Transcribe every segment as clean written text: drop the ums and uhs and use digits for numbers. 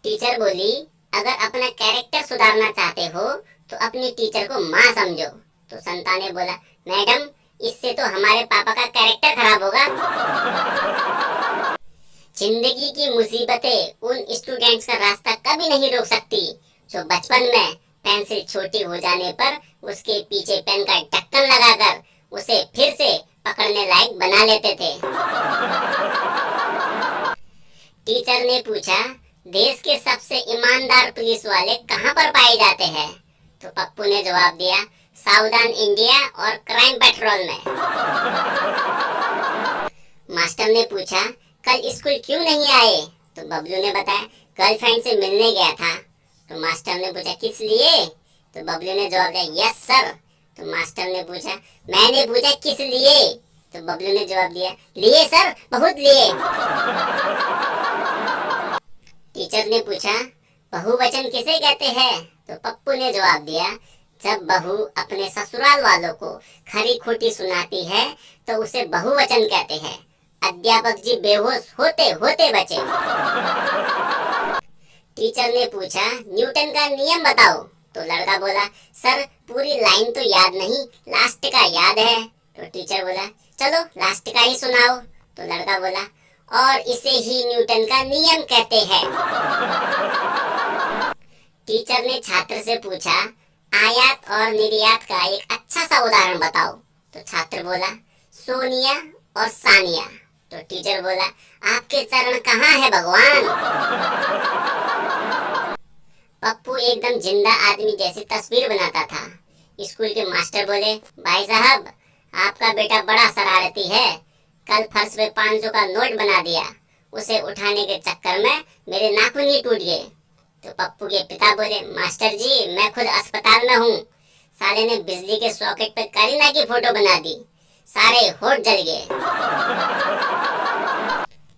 Teacher बोली, अगर अपना कैरेक्टर सुधारना चाहते हो तो अपनी टीचर को माँ समझो। तो संता ने बोला, मैडम इससे तो हमारे पापा का कैरेक्टर खराब होगा। जिंदगी की मुसीबतें उन स्टूडेंट्स का रास्ता कभी नहीं रोक सकती जो बचपन में पेंसिल छोटी हो जाने पर उसके पीछे पेन का ढक्कन लगाकर उसे फिर से पकड़ने लायक बना लेते थे। टीचर ने पूछा, देश के सबसे ईमानदार पुलिस वाले कहाँ पर पाए जाते हैं? तो पप्पू ने जवाब दिया, सावधान इंडिया और क्राइम पेट्रोल में। मास्टर ने पूछा, कल स्कूल क्यों नहीं आए? तो बबलू ने बताया, गर्लफ्रेंड से मिलने गया था। तो मास्टर ने पूछा, किस लिए? तो बबलू ने जवाब दिया, यस सर। तो मास्टर ने पूछा, मैंने पूछा किस लिए? तो बबलू ने जवाब दिया, लिए सर, बहुत लिए। टीचर ने पूछा, बहुवचन किसे कहते हैं? तो पप्पू ने जवाब दिया, जब बहू अपने ससुराल वालों को खरी खोटी सुनाती है तो उसे बहुवचन कहते हैं। अध्यापक जी बेहोश होते होते बचे। टीचर ने पूछा, न्यूटन का नियम बताओ। तो लड़का बोला, सर पूरी लाइन तो याद नहीं, लास्ट का याद है। तो टीचर बोला, चलो लास्ट का ही सुनाओ। तो लड़का बोला, और इसे ही न्यूटन का नियम कहते हैं। टीचर ने छात्र से पूछा, आयात और निर्यात का एक अच्छा सा उदाहरण बताओ। तो छात्र बोला, सोनिया और सानिया। तो टीचर बोला, आपके चरण कहाँ है भगवान? पप्पू एकदम जिंदा आदमी जैसी तस्वीर बनाता था। स्कूल के मास्टर बोले, भाई साहब आपका बेटा बड़ा शरारती है, कल फर्श पे 500 का नोट बना दिया, उसे उठाने के चक्कर में मेरे नाखून ही टूट गए। तो पप्पू के पिता बोले, मास्टर जी मैं खुद अस्पताल में हूँ, साले ने बिजली के सॉकेट पे करीना की फोटो बना दी, सारे होठ जल गए।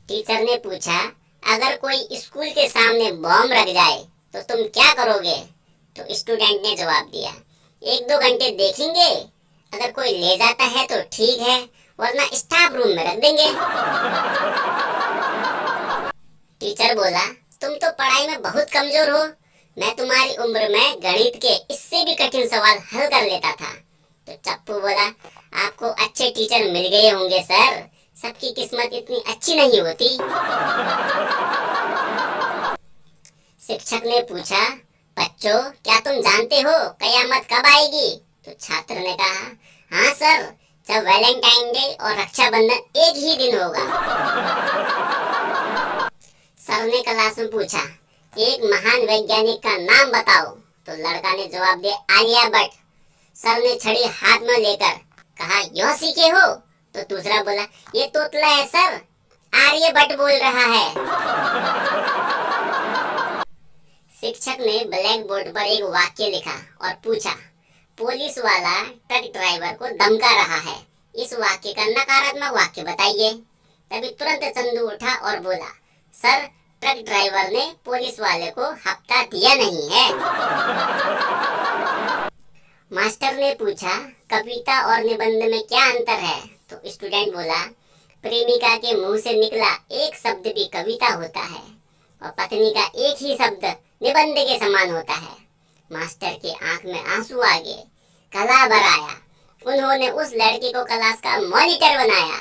टीचर ने पूछा, अगर कोई स्कूल के सामने बॉम्ब रख जाए तो तुम क्या करोगे? तो स्टूडेंट ने जवाब दिया, 1-2 घंटे देखेंगे, अगर कोई ले जाता है तो ठीक है, वरना स्टाफ रूम में रख देंगे। टीचर बोला, तुम तो पढ़ाई में बहुत कमजोर हो, मैं तुम्हारी उम्र में गणित के इससे भी कठिन सवाल हल कर लेता था। तो चप्पू बोला, आपको अच्छे टीचर मिल गए होंगे सर, सबकी किस्मत इतनी अच्छी नहीं होती। शिक्षक ने पूछा, बच्चों क्या तुम जानते हो कयामत कब आएगी? तो छात्र ने कहा, हाँ सर, जब वैलेंटाइन डे और रक्षाबंधन एक ही दिन होगा। सर ने क्लास में पूछा, एक महान वैज्ञानिक का नाम बताओ। तो लड़का ने जवाब दिया, आर्यभट्ट। सर ने छड़ी हाथ में लेकर कहा, यह सीखे हो? तो दूसरा बोला, ये तोतला है सर, आर्यभट्ट बोल रहा है। शिक्षक ने ब्लैक बोर्ड पर एक वाक्य लिखा और पूछा, पुलिस वाला ट्रक ड्राइवर को धमका रहा है, इस वाक्य का नकारात्मक वाक्य बताइए। तभी तुरंत चंदू उठा और बोला, सर ट्रक ड्राइवर ने पुलिस वाले को हफ्ता दिया नहीं है। मास्टर ने पूछा, कविता और निबंध में क्या अंतर है? तो स्टूडेंट बोला, प्रेमिका के मुंह से निकला एक शब्द भी कविता होता है और पत्नी का एक ही शब्द निबंध के समान होता है। मास्टर के आंख में आंसू आ गए, कला भर आया, उन्होंने उस लड़की को क्लास का मॉनिटर बनाया।